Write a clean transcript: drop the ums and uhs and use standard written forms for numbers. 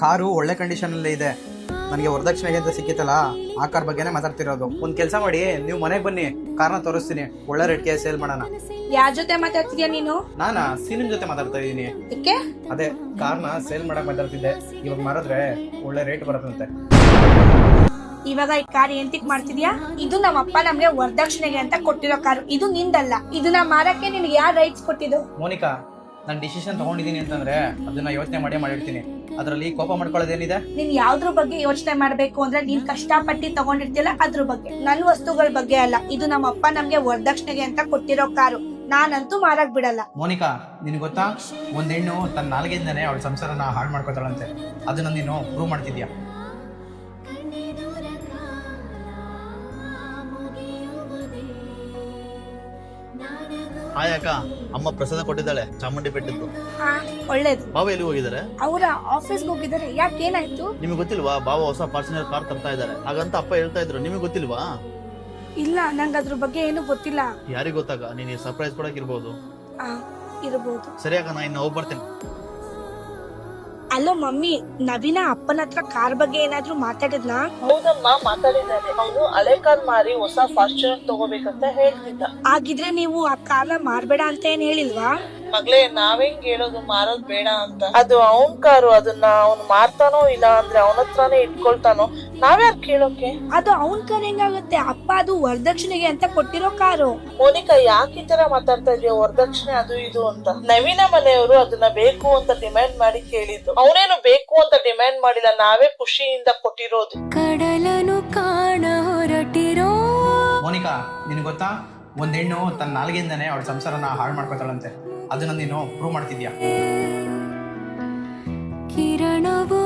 Car ಒಳ್ಳೆ ಕಂಡೀಷನಲ್ಲೇ ಇದೆ. ನನಗೆ ವರದಕ್ಷಿಣೆಗೆ ಅಂತ ಸಿಕ್ಕಿತ್ತಲ್ಲ, ಆ ಕಾರ್ ಬಗ್ಗೆನೇ ಮಾತಾಡ್ತಿರೋದು. ಒಂದು ಕೆಲಸ ಮಾಡಿ, ನೀವು ಮನೆಗೆ ಬನ್ನಿ, ಕಾರ್ನ ತೋರಿಸ್ತೀನಿ, ಒಳ್ಳೆ ರೇಟ್ಗೆ ಸೇಲ್ ಮಾಡೋಣ. ಯಾರ ಜೊತೆ ಮಾತಾಡ್ತಿದ್ಯಾ ನೀನು? ನಾನಾ ಸೀನಿನ ಜೊತೆ ಮಾತಾಡ್ತಾ ಇದ್ದೀನಿ. ಯಾಕೆ? ಅದೇ ಕಾರ್ನ ಸೇಲ್ ಮಾಡಕ್ ಮಾತಾಡ್ತಿದ್ದೆ. ಇವಾಗ ಮಾರಿದ್ರೆ ಒಳ್ಳೆ ರೇಟ್ ಬರುತ್ತಂತೆ. ಇವಾಗ ಈ ಕಾರ್ ಎಂತಿಕ್ ಮಾಡ್ತಿದ್ಯಾ? ಇದು ನಮ್ಮ ಅಪ್ಪ ನಮ್ಗೆ ವರದಕ್ಷಿಣೆಗೆ ಅಂತ ಕೊಟ್ಟಿರೋ ಕಾರು, ಇದು ನಿಂದಲ್ಲ. ಇದನ್ನ ಮಾರಕ್ಕೆ ನಿನ್ಗೆ ಯಾರು ರೈಟ್ಸ್ ಕೊಟ್ಟಿದ್ದು? ಮೋನಿಕಾ, ನಾನು ಡಿಸಿಷನ್ ತಗೊಂಡಿದ್ದೀನಿ ಅಂತಂದ್ರೆ ಅದನ್ನ ಯೋಚನೆ ಮಾಡಿರ್ತೀನಿ. ಅದರಲ್ಲಿ ಕೋಪ ಮಾಡ್ಕೊಳ್ಳೋದೇನಿದೆ? ನೀನ್ ಯಾವ್ದ್ರ ಬಗ್ಗೆ ಯೋಚನೆ ಮಾಡ್ಬೇಕು ಅಂದ್ರೆ ನೀನ್ ಕಷ್ಟಪಟ್ಟಿ ತಗೊಂಡಿರ್ತಿಲ್ಲ ಅದ್ರ ಬಗ್ಗೆ, ನನ್ ವಸ್ತುಗಳ ಬಗ್ಗೆ ಅಲ್ಲ. ಇದು ನಮ್ಮ ಅಪ್ಪ ನಮ್ಗೆ ವರದಕ್ಷಿಣೆಗೆ ಅಂತ ಕೊಟ್ಟಿರೋ ಕಾರು, ನಾನಂತೂ ಮಾರಕ್ ಬಿಡಲ್ಲ. ಮೋನಿಕಾ, ನಿನ್ಗೆ ಗೊತ್ತಾ, ಒಂದ್ ಹೆಣ್ಣು ತನ್ನ ನಾಲ್ಗೆಯಿಂದಾನೆ ಅವಳ ಸಂಸಾರನ ಹಾಳು ಮಾಡ್ಕೋತಾಳಂತೆ. ಅದನ್ನ ನೀನು ಪ್ರೂವ್ ಮಾಡ್ತಿದ್ಯಾ? ಹಾಯ್ ಅಕ್ಕ, ಅಮ್ಮ ಪ್ರಸಾದ ಕೊಟ್ಟಿದ್ದಾಳೆ, ಚಾಮುಂಡಿ ಬೆಟ್ಟದ್ದು. ಹಾ, ಒಳ್ಳೇದು. ಬಾವ ಎಲ್ಲಿ ಹೋಗಿದ್ದಾರೆ? ಅವರ ಆಫೀಸ್ಗೆ ಹೋಗಿದ್ದಾರೆ. ಯಾಕೆ, ಏನಾಯ್ತು? ನಿಮಗೆ ಗೊತ್ತಿಲ್ವಾ? ಬಾವ ಹೊಸ ಫಾರ್ಚುನರ್ ಕಾರ್ ತರ್ತಾ ಇದ್ದಾರೆ, ಹಾಗಂತ ಅಪ್ಪ ಹೇಳ್ತಾ ಇದ್ರು. ನಿಮಗೆ ಗೊತ್ತಿಲ್ವಾ? ಇಲ್ಲ, ನಂಗೆ ಅದ್ರ ಬಗ್ಗೆ ಏನು ಗೊತ್ತಿಲ್ಲ. ಯಾರಿಗ್ ಗೊತ್ತಾಗ, ನೀನು ಸರ್ಪ್ರೈಸ್ ಕೊಡಕ್ ಇರ್ಬೋದು. ಇರಬಹುದು. ಸರಿ ಅಕ್ಕ, ನಾ ಇನ್ನು ಹೋಗಿ ಬರ್ತೇನೆ. ಅಲ್ಲೋ ಮಮ್ಮಿ, ನವೀನ ಅಪ್ಪನ ಹತ್ರ ಕಾರ್ ಬಗ್ಗೆ ಏನಾದ್ರೂ ಮಾತಾಡಿದ್ನಾ? ಹೌದಮ್ಮ, ಮಾತಾಡಿದ್ದಾನೆ. ಅವನು ಹಳೆ ಕಾರ್ ಮಾರಿ ಹೊಸ ಫಾರ್ಚುನರ್ ತಗೋಬೇಕಂತ ಹೇಳ್ತಿದ್ದ. ಆಗಿದ್ರೆ ನೀವು ಆ ಕಾರ್ನ ಮಾರ್ಬೇಡ ಅಂತ ಏನ್ ಹೇಳಿಲ್ವಾ? ಮಗ್ಲೇ, ನಾವೇಂಗ್ ಹೇಳೋದು ಮಾರೋದ್ ಬೇಡ ಅಂತ? ಅದು ಅವನ್ ಕಾರು, ಅದನ್ನ ಅವ್ನು ಮಾರ್ತಾನೋ ಇಲ್ಲ ಅಂದ್ರೆ ಅವನ ಹತ್ರನೇ ಇಟ್ಕೊಳ್ತಾನೋ, ನಾವ್ಯಾರು ಕೇಳೋಕೆ? ಅದು ಅವನ್ ಕಾರ್ ಹೆಂಗಾಗುತ್ತೆ? ಅಪ್ಪ ಅದು ವರದಕ್ಷಿಣೆಗೆ ಅಂತ ಕೊಟ್ಟಿರೋ ಕಾರು. ಮೋನಿಕಾ, ಯಾಕೆ ಈ ತರ ಮಾತಾಡ್ತಾ ಇದೆಯಾ? ವರದಕ್ಷಿಣೆ ಅದು ಇದು ಅಂತ. ನವೀನ ಮನೆಯವರು ಅದನ್ನ ಬೇಕು ಅಂತ ಡಿಮ್ಯಾಂಡ್ ಮಾಡಿ ಕೇಳಿದ್ದು. ಅವನೇನು ಬೇಕು ಅಂತ ಡಿಮ್ಯಾಂಡ್ ಮಾಡಿಲ್ಲ, ನಾವೇ ಖುಷಿಯಿಂದ ಕೊಟ್ಟಿರೋದು. ಕಡಲನು ಕಾಣ ಹೊರಟಿರೋ. ಮೋನಿಕಾ, ನಿನ್ಗೆ ಗೊತ್ತಾ, ಒಂದ್ ಹೆಣ್ಣು ತನ್ನ ನಾಲ್ಗೆಯಿಂದಾನೆ ಅವಳ ಸಂಸಾರನ ಹಾಳು ಮಾಡ್ಕೋತಾಳಂತೆ. ಅದನ್ನ ನೀನು ಪ್ರೂವ್ ಮಾಡ್ತಿದ್ಯಾ? ಕಿರಣವು